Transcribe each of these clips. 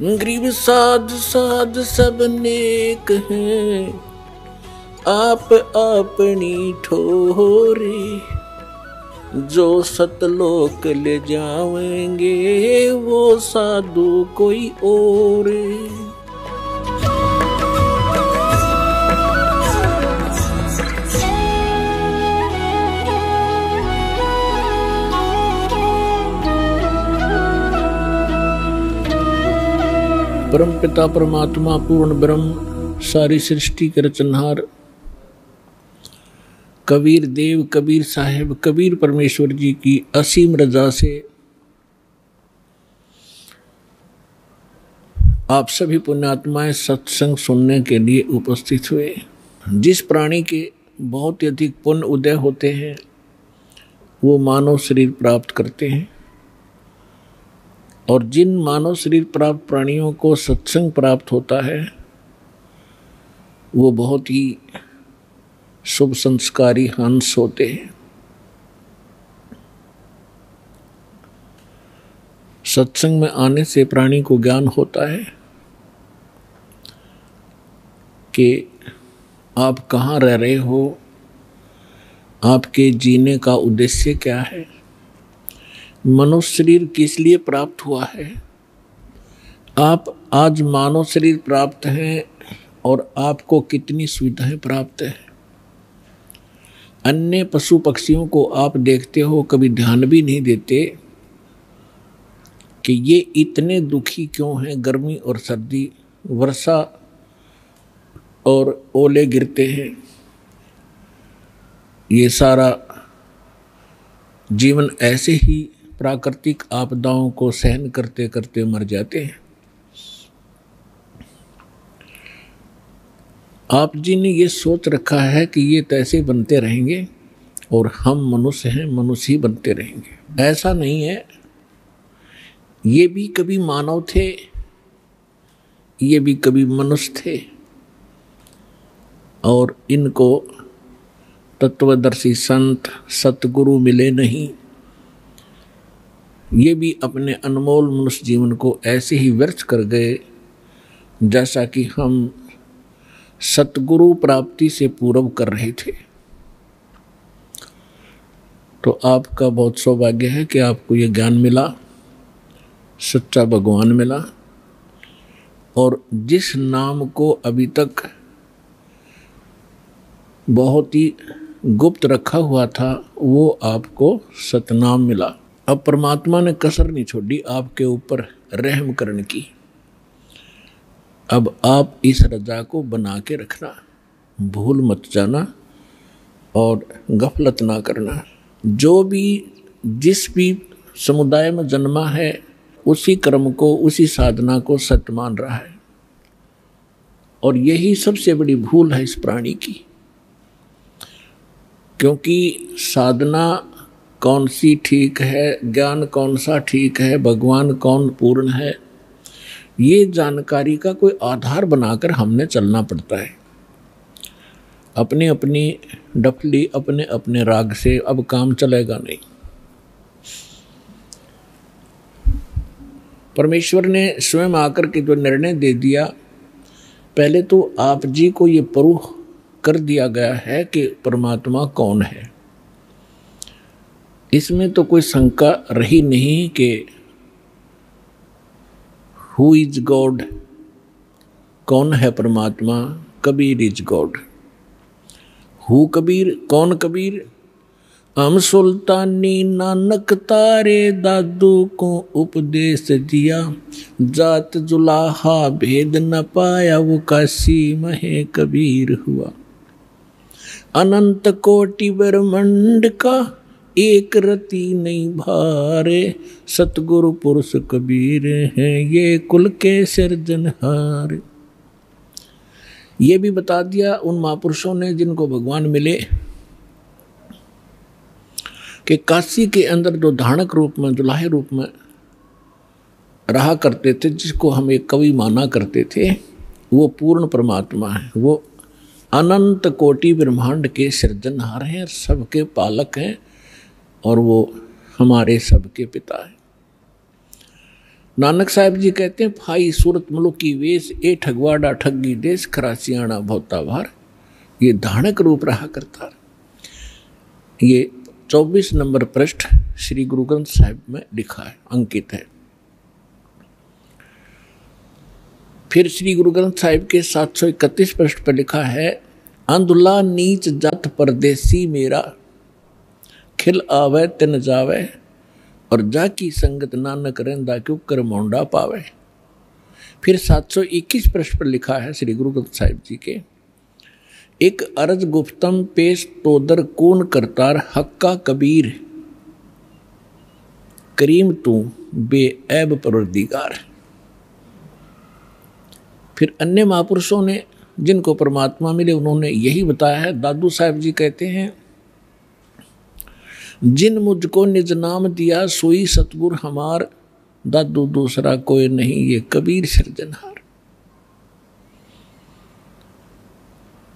गरीब साध साध सब नेक हैं, आप अपनी ठोरी। जो सतलोक ले जावेंगे वो साधु कोई और। परम पिता परमात्मा पूर्ण ब्रह्म सारी सृष्टि के रचनहार कबीर देव कबीर साहिब कबीर परमेश्वर जी की असीम रजा से आप सभी पुण्यात्माएं सत्संग सुनने के लिए उपस्थित हुए। जिस प्राणी के बहुत ही अधिक पुण्य उदय होते हैं वो मानव शरीर प्राप्त करते हैं, और जिन मानव शरीर प्राप्त प्राणियों को सत्संग प्राप्त होता है वो बहुत ही शुभ संस्कारी हंस होते हैं। सत्संग में आने से प्राणी को ज्ञान होता है कि आप कहाँ रह रहे हो, आपके जीने का उद्देश्य क्या है, मनुष्य शरीर किस लिए प्राप्त हुआ है। आप आज मानव शरीर प्राप्त हैं और आपको कितनी सुविधाएं प्राप्त है। अन्य पशु पक्षियों को आप देखते हो, कभी ध्यान भी नहीं देते कि ये इतने दुखी क्यों हैं। गर्मी और सर्दी, वर्षा और ओले गिरते हैं, ये सारा जीवन ऐसे ही प्राकृतिक आपदाओं को सहन करते करते मर जाते हैं। आप जी ने ये सोच रखा है कि ये तो ऐसे बनते रहेंगे और हम मनुष्य हैं, मनुष्य ही बनते रहेंगे। ऐसा नहीं है, ये भी कभी मानव थे, ये भी कभी मनुष्य थे, और इनको तत्वदर्शी संत सतगुरु मिले नहीं। ये भी अपने अनमोल मनुष्य जीवन को ऐसे ही व्यर्थ कर गए जैसा कि हम सतगुरु प्राप्ति से पूर्व कर रहे थे। तो आपका बहुत सौभाग्य है कि आपको ये ज्ञान मिला, सच्चा भगवान मिला, और जिस नाम को अभी तक बहुत ही गुप्त रखा हुआ था वो आपको सतनाम मिला। अब परमात्मा ने कसर नहीं छोड़ी आपके ऊपर रहम करने की। अब आप इस रजा को बना के रखना, भूल मत जाना और गफलत ना करना। जो भी जिस भी समुदाय में जन्मा है उसी कर्म को, उसी साधना को सत्य मान रहा है, और यही सबसे बड़ी भूल है इस प्राणी की। क्योंकि साधना कौन सी ठीक है, ज्ञान कौन सा ठीक है, भगवान कौन पूर्ण है, ये जानकारी का कोई आधार बनाकर हमने चलना पड़ता है। अपनी अपनी डफली, अपने अपने राग से अब काम चलेगा नहीं। परमेश्वर ने स्वयं आकर के जो निर्णय दे दिया, पहले तो आप जी को ये प्रूफ कर दिया गया है कि परमात्मा कौन है। इसमें तो कोई शंका रही नहीं कि हु इज गॉड, कौन है परमात्मा। Kabir is God. Who Kabir, कौन कबीर। हम सुल्तानी नानक तारे दादू को उपदेश दिया, जात जुलाहा भेद न पाया वो काशी महे कबीर हुआ। अनंत कोटि ब्रह्मांड का एक रति नहीं भारे, सतगुरु पुरुष कबीर हैं ये कुल के सिरजनहार। ये भी बता दिया उन महापुरुषों ने जिनको भगवान मिले कि काशी के अंदर जो धानक रूप में, दुल्हे रूप में रहा करते थे, जिसको हम एक कवि माना करते थे, वो पूर्ण परमात्मा है। वो अनंत कोटि ब्रह्मांड के सृजनहार हैं, सबके पालक हैं, और वो हमारे सबके पिता हैं। नानक साहब जी कहते हैं, फाई सूरत मुल्क की वेश, ए ठगवाड़ा ठगी देश, खरासियाणा भोता भार। ये धानक रूप रहा करता। ये 24 नंबर पृष्ठ श्री गुरु ग्रंथ साहिब में लिखा है, अंकित है। फिर श्री गुरु ग्रंथ साहिब के 731 पृष्ठ पर लिखा है, अंधुला नीच जात परदेसी मेरा, खिल आवे तिन जावे, और जाकी संगत नानक रहंदा क्यों कर मोंडा पावे। फिर 721 पृष्ठ पर लिखा है श्री गुरु ग्रंथ साहिब जी के, एक अर्ज गुफ्तम पेश तोदर कौन करतार, हक्का कबीर करीम तू बेऐब परवरदिगार। फिर अन्य महापुरुषों ने जिनको परमात्मा मिले उन्होंने यही बताया है। दादू साहब जी कहते हैं, जिन मुझको निज नाम दिया सोई सतगुर हमार, दादू दूसरा कोई नहीं ये कबीर सृजनहार।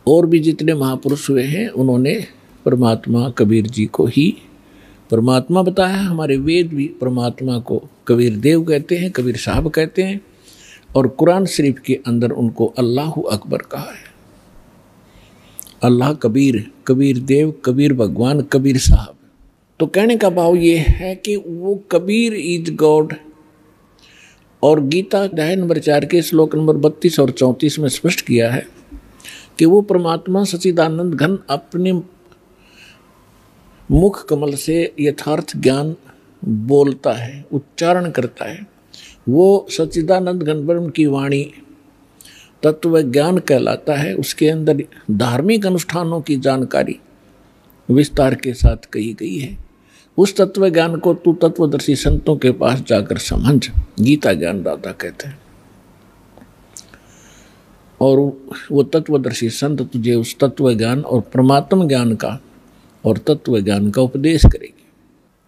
और भी जितने महापुरुष हुए हैं उन्होंने परमात्मा कबीर जी को ही परमात्मा बताया। हमारे वेद भी परमात्मा को कबीर देव कहते हैं, कबीर साहब कहते हैं, और कुरान शरीफ के अंदर उनको अल्लाह अकबर कहा है। अल्लाह कबीर, कबीर देव, कबीर भगवान, कबीर साहब। तो कहने का भाव ये है कि वो कबीर इज गॉड। और गीता अध्याय नंबर 4 के श्लोक नंबर 32 और 34 में स्पष्ट किया है कि वो परमात्मा सच्चिदानंद घन अपने मुख कमल से यथार्थ ज्ञान बोलता है, उच्चारण करता है। वो सच्चिदानंद घन ब्रह्म की वाणी तत्व ज्ञान कहलाता है। उसके अंदर धार्मिक अनुष्ठानों की जानकारी विस्तार के साथ कही गई है। उस तत्व ज्ञान को तू तत्वदर्शी संतों के पास जाकर समझ, गीता ज्ञानदाता कहते हैं। और वो तत्वदर्शी संत तुझे उस तत्व ज्ञान और परमात्म ज्ञान का और तत्व ज्ञान का उपदेश करेगी।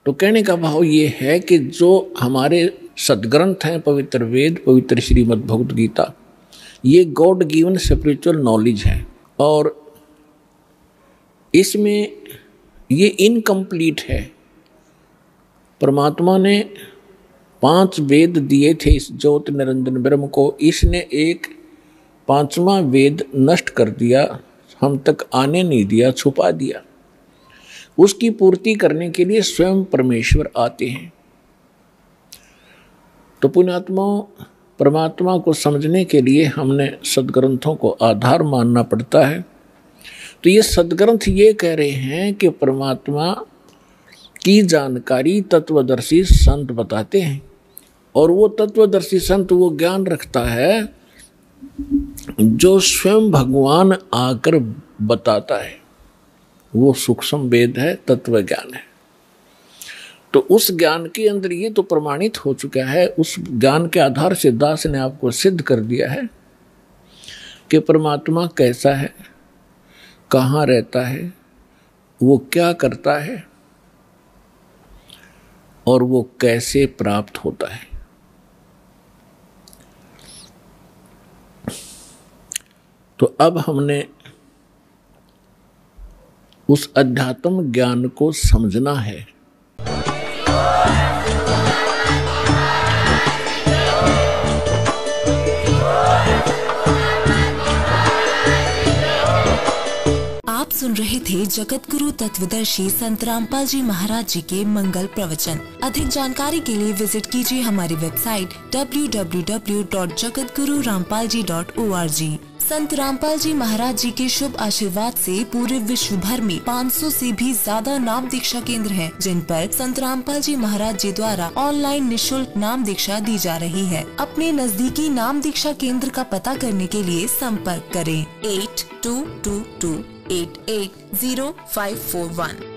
तो कहने का भाव ये है कि जो हमारे सदग्रंथ हैं, पवित्र वेद, पवित्र श्रीमद् भगवत गीता, ये गॉड गिवन स्पिरिचुअल नॉलेज है। और इसमें ये इनकम्प्लीट है। परमात्मा ने 5 वेद दिए थे इस ज्योत निरंजन ब्रह्म को, इसने एक 5वां वेद नष्ट कर दिया, हम तक आने नहीं दिया, छुपा दिया। उसकी पूर्ति करने के लिए स्वयं परमेश्वर आते हैं। तो पुण्यात्मा, परमात्मा को समझने के लिए हमने सदग्रंथों को आधार मानना पड़ता है। तो ये सदग्रंथ ये कह रहे हैं कि परमात्मा की जानकारी तत्वदर्शी संत बताते हैं, और वो तत्वदर्शी संत वो ज्ञान रखता है जो स्वयं भगवान आकर बताता है। वो सूक्ष्म वेद है, तत्व ज्ञान है। तो उस ज्ञान के अंदर ये तो प्रमाणित हो चुका है। उस ज्ञान के आधार से दास ने आपको सिद्ध कर दिया है कि परमात्मा कैसा है, कहाँ रहता है, वो क्या करता है और वो कैसे प्राप्त होता है। तो अब हमने उस अध्यात्म ज्ञान को समझना है। आप सुन रहे थे जगत गुरु तत्वदर्शी संत रामपाल जी महाराज जी के मंगल प्रवचन। अधिक जानकारी के लिए विजिट कीजिए हमारी वेबसाइट www.jagatgururampalji.org। संत रामपाल जी महाराज जी के शुभ आशीर्वाद से पूरे विश्व भर में 500 से भी ज्यादा नाम दीक्षा केंद्र हैं, जिन पर संत रामपाल जी महाराज जी द्वारा ऑनलाइन निशुल्क नाम दीक्षा दी जा रही है। अपने नजदीकी नाम दीक्षा केंद्र का पता करने के लिए संपर्क करें 8222880541।